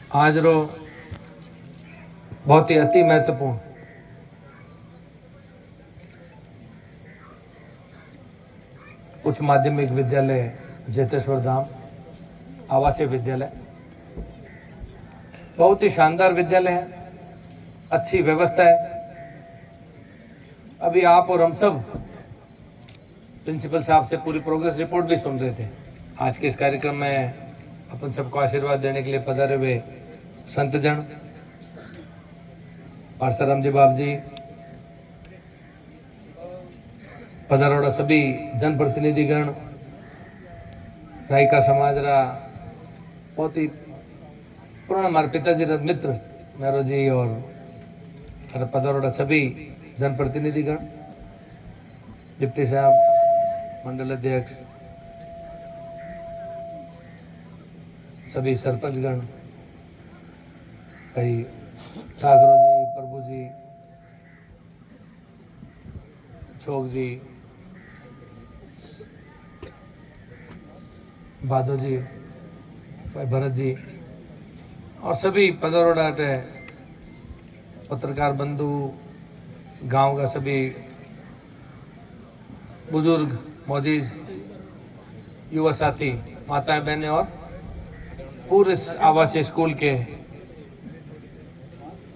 आज रो बहुत ही अति महत्वपूर्ण उच्च माध्यमिक विद्यालय जेतेश्वर धाम आवासीय विद्यालय बहुत ही शानदार विद्यालय है, अच्छी व्यवस्था है। अभी आप और हम सब प्रिंसिपल साहब से पूरी प्रोग्रेस रिपोर्ट भी सुन रहे थे। आज के इस कार्यक्रम में अपन सबको आशीर्वाद देने के लिए पधारे हुए संतजन, परसराम जी बाप जी, पधारोड़ा सभी जनप्रतिनिधिगण, रायका समाज रा बहुत ही पुराना हमारे पिताजी रा मित्र मेरो जी और पधारोड़ा सभी जनप्रतिनिधिगण, डिप्टी साहब, मंडल अध्यक्ष, सभी सरपंचगण, भाई ठाकुर जी, प्रभु जी, छोक जी, भादो जी, भाई भरत जी और सभी पधारोड़ा पत्रकार बंधु, गांव का सभी बुजुर्ग, मौजीज, युवा साथी, माताएं बहनें और पूरे आवासीय स्कूल के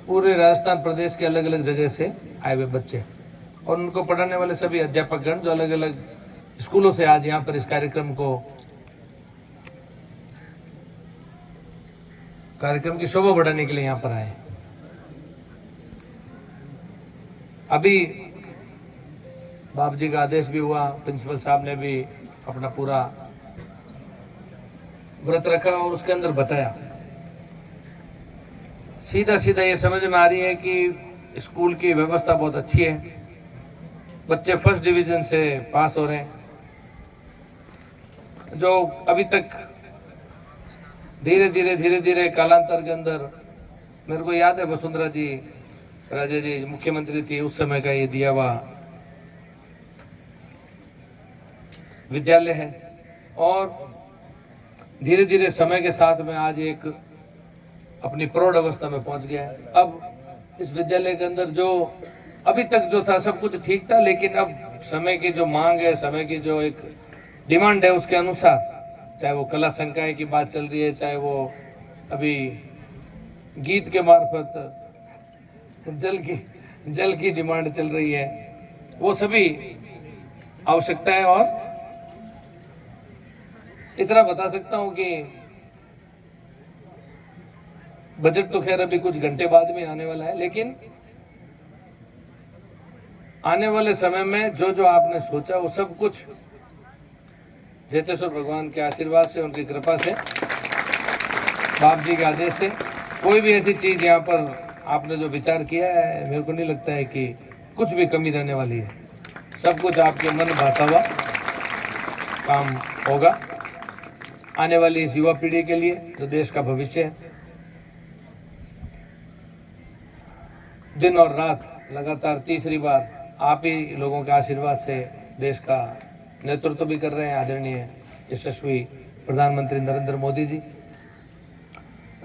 पूरे राजस्थान प्रदेश के अलग अलग जगह से आए हुए बच्चे और उनको पढ़ाने वाले सभी अध्यापकगण जो अलग अलग स्कूलों से आज यहाँ पर इस कार्यक्रम की शोभा बढ़ाने के लिए यहाँ पर आए। अभी बाप जी का आदेश भी हुआ, प्रिंसिपल साहब ने भी अपना पूरा व्रत रखा और उसके अंदर बताया, सीधा सीधा ये समझ में आ रही है कि स्कूल की व्यवस्था बहुत अच्छी है, बच्चे फर्स्ट डिवीजन से पास हो रहे हैं। जो अभी तक धीरे धीरे कालांतर के अंदर, मेरे को याद है वसुंधरा जी राजे जी मुख्यमंत्री थी उस समय का ये दिया हुआ विद्यालय है और धीरे धीरे समय के साथ में आज एक अपनी प्रौढ़ अवस्था में पहुंच गया है। अब इस विद्यालय के अंदर जो अभी तक जो था सब कुछ ठीक था, लेकिन अब समय की जो मांग है, समय की जो एक डिमांड है, उसके अनुसार चाहे वो कला संकाय की बात चल रही है, चाहे वो अभी गीत के मार्फत जल की डिमांड चल रही है, वो सभी आवश्यकता है। और इतना बता सकता हूं कि बजट तो खैर अभी कुछ घंटे बाद में आने वाला है, लेकिन आने वाले समय में जो जो आपने सोचा वो सब कुछ जेतेश्वर भगवान के आशीर्वाद से, उनकी कृपा से, बाप जी के आदेश से, कोई भी ऐसी चीज यहाँ पर आपने जो विचार किया है, मेरे को नहीं लगता है कि कुछ भी कमी रहने वाली है। सब कुछ आपके मन भाता हुआ काम होगा आने वाली इस युवा पीढ़ी के लिए जो देश का भविष्य है। दिन और रात लगातार तीसरी बार आप ही लोगों के आशीर्वाद से देश का नेतृत्व भी कर रहे हैं आदरणीय यशस्वी प्रधानमंत्री नरेंद्र मोदी जी।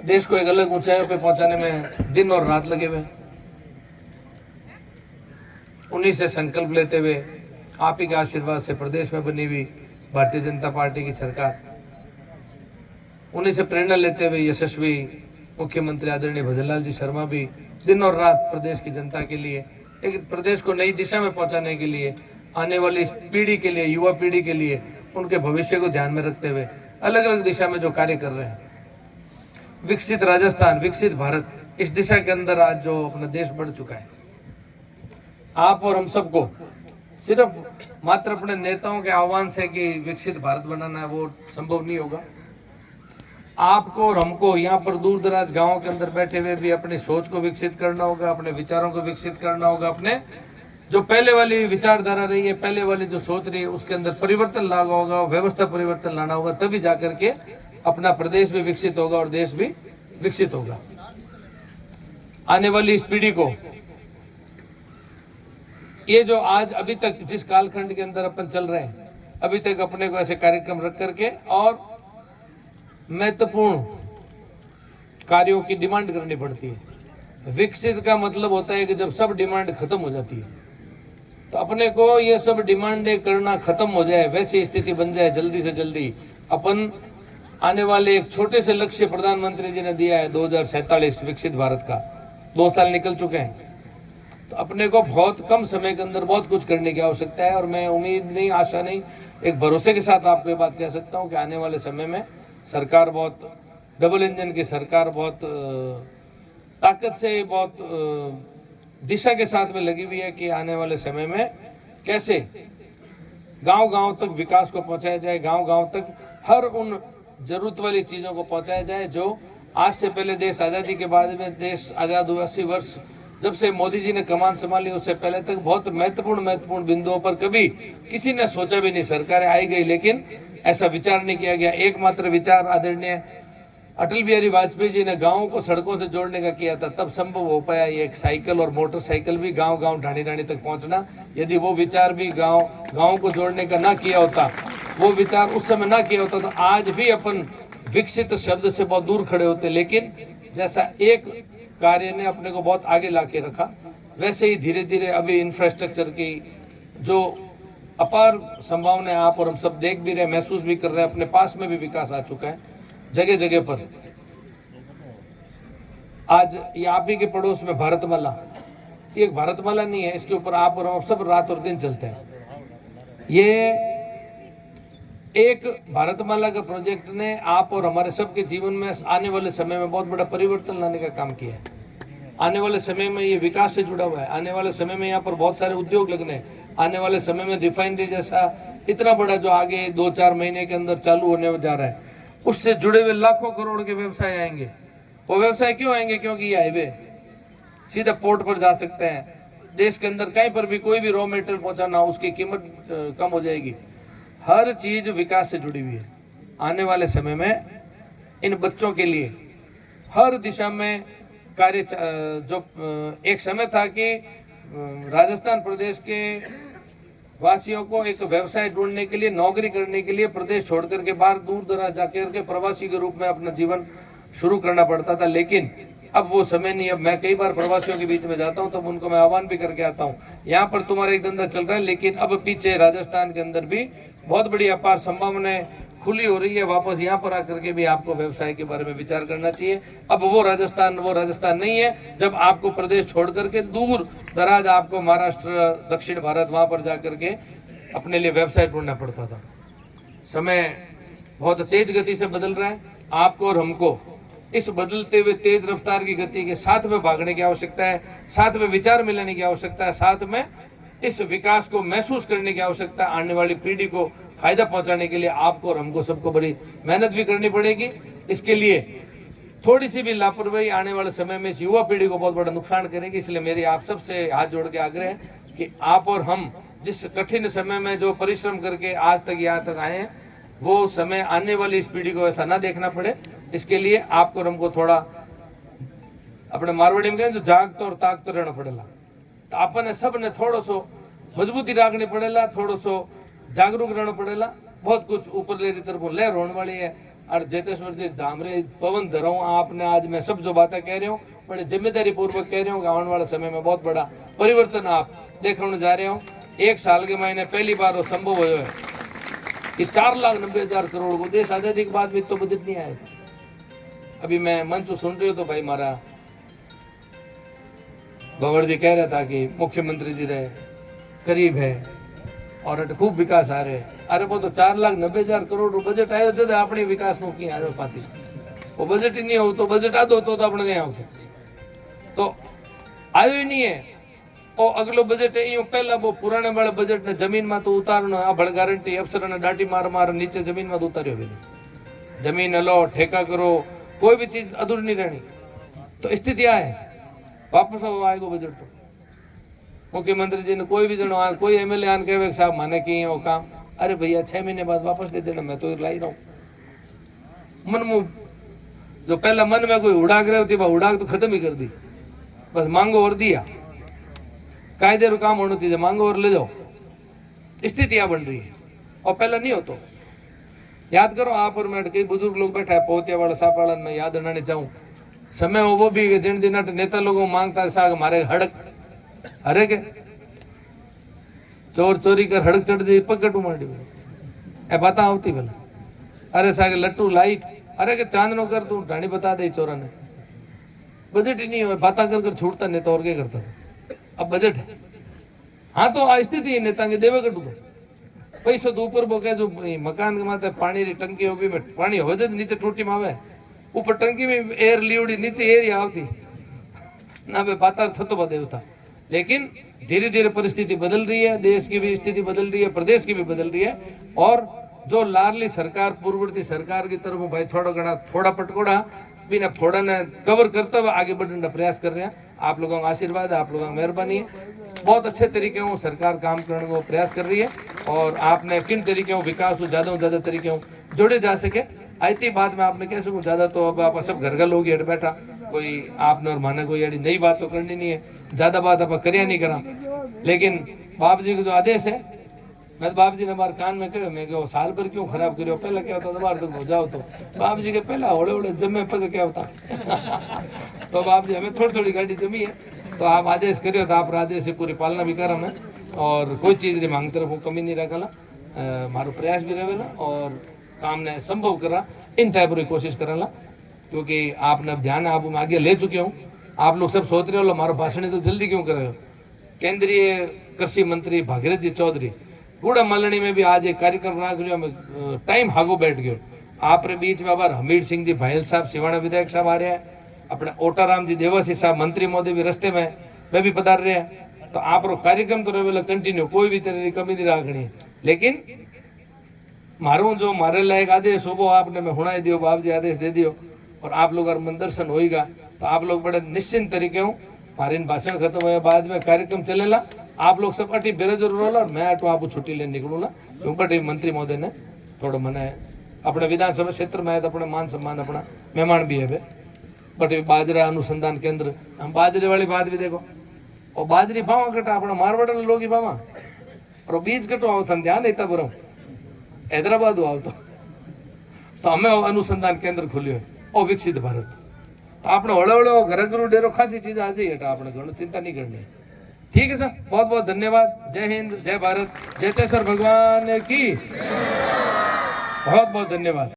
देश को एक अलग ऊंचाइयों पे पहुंचाने में दिन और रात लगे हुए, उन्हीं से संकल्प लेते हुए आप ही के आशीर्वाद से प्रदेश में बनी हुई भारतीय जनता पार्टी की सरकार, उन्हीं से प्रेरणा लेते हुए यशस्वी मुख्यमंत्री आदरणीय भजनलाल जी शर्मा भी दिन और रात प्रदेश की जनता के लिए, एक प्रदेश को नई दिशा में पहुंचाने के लिए, आने वाली इस पीढ़ी के लिए, युवा पीढ़ी के लिए, उनके भविष्य को ध्यान में रखते हुए अलग अलग दिशा में जो कार्य कर रहे हैं। विकसित राजस्थान, विकसित भारत, इस दिशा के अंदर आज जो अपना देश बढ़ चुका है, आप और हम सबको सिर्फ मात्र अपने नेताओं के आह्वान से कि विकसित भारत बनाना है वो संभव नहीं होगा। आपको और हमको यहाँ पर दूर दराज गाँव के अंदर बैठे हुए भी अपनी सोच को विकसित करना होगा, अपने विचारों को विकसित करना होगा, अपने जो पहले वाली विचारधारा रही है, पहले वाली जो सोच रही है, उसके अंदर परिवर्तन लाना होगा, व्यवस्था परिवर्तन लाना होगा, तभी जाकर के अपना प्रदेश भी विकसित होगा और देश भी विकसित होगा। आने वाली इस पीढ़ी को ये जो आज अभी तक जिस कालखंड के अंदर अपन चल रहे हैं, अभी तक अपने को ऐसे कार्यक्रम रख करके और महत्वपूर्ण कार्यों की डिमांड करनी पड़ती है। विकसित का मतलब होता है कि जब सब डिमांड खत्म हो जाती है, तो अपने को ये सब डिमांडें करना खत्म हो जाए, वैसी स्थिति बन जाए, जल्दी से जल्दी अपन आने वाले एक छोटे से लक्ष्य प्रधानमंत्री जी ने दिया है 2047 विकसित भारत का। 2 साल निकल चुके हैं, तो अपने को बहुत कम समय के अंदर बहुत कुछ करने की आवश्यकता है। और मैं उम्मीद नहीं, आशा नहीं, एक भरोसे के साथ आपको ये बात कह सकता हूँ कि आने वाले समय में सरकार बहुत डबल इंजन की सरकार बहुत ताकत से, बहुत दिशा के साथ में लगी हुई है कि आने वाले समय में कैसे गांव-गांव तक विकास को पहुंचाया जाए, गांव-गांव तक हर उन जरूरत वाली चीज़ों को पहुंचाया जाए जो आज से पहले देश आज़ादी के बाद में, देश आज़ाद हुआ 80 वर्ष जब से मोदी जी ने कमान संभाली, उससे पहले तक बहुत महत्वपूर्ण बिंदुओं पर कभी किसी ने सोचा भी नहीं। सरकारें आई गई लेकिन ऐसा विचार नहीं किया गया। एकमात्र विचार आदरणीय अटल बिहारी वाजपेयी जी ने गाँव को सड़कों से जोड़ने का किया था, तब संभव हो पाया ये एक साइकिल और मोटरसाइकिल भी गांव-गांव, ढाणी-ढाणी तक पहुंचना। यदि वो विचार भी गांव को जोड़ने का ना किया होता, वो विचार उस समय ना किया होता, तो आज भी अपन विकसित शब्द से बहुत दूर खड़े होते। लेकिन जैसा एक कार्य ने अपने को बहुत आगे ला के रखा, वैसे ही धीरे धीरे अभी इंफ्रास्ट्रक्चर की जो अपार संभावनाएं आप और हम सब देख भी रहे, महसूस भी कर रहे हैं। अपने पास में भी विकास आ चुका है जगह जगह पर। आज ये आप ही के पड़ोस में भारतमाला, एक भारतमाला नहीं है, इसके ऊपर आप और हम सब रात और दिन चलते हैं। ये एक भारतमाला का प्रोजेक्ट ने आप और हमारे सबके जीवन में आने वाले समय में बहुत बड़ा परिवर्तन लाने का काम किया है। आने वाले समय में ये विकास से जुड़ा हुआ है। आने वाले समय में यहाँ पर बहुत सारे उद्योग लगने हैं। आने वाले समय में रिफाइनरी जैसा इतना बड़ा जो आगे 2-4 महीने के अंदर चालू होने जा रहा है, उससे जुड़े हुए लाखों करोड़ के व्यवसाय आएंगे। वो व्यवसाय क्यों आएंगे? क्योंकि ये हाईवे सीधा पोर्ट पर जा सकते हैं। देश के अंदर कहीं पर भी कोई भी रॉ मेटेरियल पहुंचाना हो, उसकी कीमत कम हो जाएगी। हर चीज विकास से जुड़ी हुई है। आने वाले समय में इन बच्चों के लिए हर दिशा में कार्य, जो एक समय था कि राजस्थान प्रदेश के वासियों को एक व्यवसाय ढूंढने के लिए, नौकरी करने के लिए प्रदेश छोड़ करके बाहर दूर दराज जाकर के प्रवासी के रूप में अपना जीवन शुरू करना पड़ता था। लेकिन अब वो समय नहीं। अब मैं कई बार प्रवासियों के बीच में जाता हूं, तब उनको मैं आह्वान भी करके आता हूं, यहाँ पर तुम्हारा एक धंधा चल रहा है, लेकिन अब पीछे राजस्थान के अंदर भी बहुत बड़ी अपार संभावनाएं खुली हो रही है। वापस यहाँ पर आकर के भी आपको व्यवसाय के बारे में विचार करना चाहिए। अब वो राजस्थान नहीं है जब आपको प्रदेश छोड़ करके दूर दराज आपको महाराष्ट्र, दक्षिण भारत, वहां पर जाकर के अपने लिए व्यवसाय ढूंढना पड़ता था। समय बहुत तेज गति से बदल रहा है। आपको और हमको इस बदलते हुए तेज रफ्तार की गति के साथ में भागने की आवश्यकता है, साथ में विचार मिलाने की आवश्यकता है, साथ में इस विकास को महसूस करने की आवश्यकता है। आने वाली पीढ़ी को फायदा पहुंचाने के लिए आपको और हमको सबको बड़ी मेहनत भी करनी पड़ेगी। इसके लिए थोड़ी सी भी लापरवाही आने वाले समय में इस युवा पीढ़ी को बहुत बड़ा नुकसान करेगी। इसलिए मेरी आप सबसे हाथ जोड़ के आग्रह है कि आप और हम जिस कठिन समय में जो परिश्रम करके आज तक यहाँ तक आए हैं, वो समय आने वाली इस पीढ़ी को ऐसा ना देखना पड़े। इसके लिए आपको और हमको थोड़ा अपने मारवाड़ी में जो जागतो और ताकतो रहना पड़ेगा। तो आपने सबने थोड़ो सो मजबूती रखनी पड़ेगा, थोड़ो सो जागरूक रहना पड़ेगा। बहुत कुछ ऊपर ले तरफ लहर होने वाली है। और जैतेश्वर जी धामरे पवन धर हूँ, आपने आज मैं सब जो बातें कह रही हूँ बड़े जिम्मेदारी पूर्वक कह रही हूँ कि आने वाले समय में बहुत बड़ा परिवर्तन आप देखने जा रहे हो। 1 साल के महीने पहली बार वो संभव हुआ है कि 4,90,000 करोड़ को देश आजादी के बाद भी तो बजट नहीं आया था। अभी मैं मंच सुन रही हूँ तो भाई मारा भंवर जी कह रहा था कि मुख्यमंत्री जी रहे करीब है और खूब विकास आ रहे। अरे वो तो 4,90,000 करोड़ बजट आयो છે આપણે વિકાસ નું ક્યાં આવ્યો પાતી? वो बजट ही नहीं हो तो बजट आदो तो આપણે नहीं આવતો, तो आयो ही नहीं है। और अगलो बजट है पहला वो पुराने वाले बजट ने जमीन में तो उतारनो आ बड़ गारंटी अफसर ने डाटी मार मार नीचे जमीन में उतार्यो भी नहीं। जमीन लो ठेका करो, कोई भी चीज अधूरी नहीं रहनी। तो स्थिति आ है वापस आएगो बजट। तो मुख्यमंत्री जी ने कोई भी जनो कोई एमएलए आन कहे साहब माने की वो काम, अरे भैया 6 महीने बाद वापस दे देना, मैं तो लाई रहा हूँ। मन में जो पहला मन में कोई उड़ाक रही थी उड़ाक तो खत्म ही कर दी। बस मांगो और दिया, कायदेरू काम होना चाहिए, मांगो और ले जाओ। स्थितियां बन रही है और पहला नहीं हो। तो याद करो आप और मैं कई बुजुर्ग लोग बैठा है पोतिया वाला सापाड़न में, याद बनाने चाहूँ समय हो वो भी जिन दिन नेता लोगों मांगता साग मारे हड़क अरे के चोर चोरी कर हड़क चढ़ जाए पकड़ू मारी ए बता आवती भला अरे सागे लट्टू लाइट अरे के चांद नो कर तू ढाणी बता दे चोरा ने बजट ही नहीं हो बाता कर छूटता नेता और क्या करता अब बजट है हाँ तो आ स्थिति है नेता के देवे कटू पैसो तो ऊपर बोके जो मकान के माथे पानी री टंकी होगी में पानी हो जाए नीचे टूटी में आवे ऊपर टंकी में एयर लीवड़ी नीचे एयर ही आवती ना बे बाता थतो बदेवता लेकिन धीरे धीरे परिस्थिति बदल रही है देश की भी स्थिति बदल रही है प्रदेश की भी बदल रही है और जो लाडली सरकार पूर्ववर्ती सरकार की तरफ भाई थोड़ा पटकोड़ा बिना थोड़ा ने कवर करते हुए आगे बढ़ने का प्रयास कर रहे हैं आप लोगों का आशीर्वाद है आप लोगों की मेहरबानी है बहुत अच्छे तरीके से सरकार काम करने को प्रयास कर रही है और आपने किन तरीके से विकास हो ज्यादा तरीके से जोड़े जा सके आती बात में आपने कह सकूँ ज्यादा तो अब आप सब घर लोग हेड बैठा कोई आपने और माने कोई अड़ी नई बात तो करनी नहीं है ज्यादा बात आप करिया नहीं करा लेकिन बाप जी का जो आदेश है मैं तो बाप जी ने हमारे कान में कहो मैं कहो साल भर क्यों खराब करो पहले क्या होता दोबारा तुम हो जाओ तो बाप जी के पहला होड़े जमे पस क्या होता तो बाप जी हमें थोड़ी गाड़ी जमी है तो आप आदेश करियो तो आप आदेश से पूरी पालना भी करा मैं और कोई चीज री मांग तरफ हूँ कमी नहीं रखला मारो प्रयास भी रहेला और काम ने संभव करा इन टाइप की कोशिश कराला क्योंकि आपने अब ध्यान आप आगे ले चुके हूँ आप लोग सब सोच रहे हो मारो भाषण तो जल्दी क्यों कर रहे हो केंद्रीय कृषि मंत्री भागीरथ जी चौधरी गुड़ा मलनी में भी आज एक कार्यक्रम राख लियो टाइम हागो बैठ गयो आप बीच में अबार हमीर सिंह जी भायल साहब सिवाना विधायक साहब आ रहे हैं अपने ओटाराम जी देवासी साहब मंत्री महोदय भी रस्ते में वे भी पधार रहे हैं तो आप कार्यक्रम तो रहे कंटिन्यू कोई भी तरह की कमी नहीं राखनी है लेकिन मारू जो मारे लायक आदेश हो वो आपने मैं हुणाई दियो बाप जी आदेश दे दियो और आप लोग अगर मन दर्शन होएगा तो आप लोग बड़े निश्चिंत तरीके हो हमारे भाषण खत्म हुए बाद में कार्यक्रम चलेला आप लोग सब अटी बेरोजगार रोला और मैं अटो आप छुट्टी लेने निकलूंगा क्योंकि मंत्री महोदय ने थोड़ा मना अपने विधानसभा क्षेत्र में तो अपने मान सम्मान अपना मेहमान भी है बट बाजरा अनुसंधान केंद्र हम बाजरे वाली बात भी देखो और बाजरी भावा कटा अपना मारवाड़ लोग ही भावा और बीज कटो आवता ध्यान नहीं था बरो हैदराबाद आवतो तो हमें अनुसंधान केंद्र खुल्यो और विकसित भारत तो આપણે હળવળો ઘરે ઘરું ડેરો ખાસી ચીજ આજે એટલે આપણે ઘણું चिंता नहीं करनी ठीक है सर बहुत बहुत धन्यवाद जय हिंद जय भारत जयतेश्वर भगवान की बहुत बहुत धन्यवाद।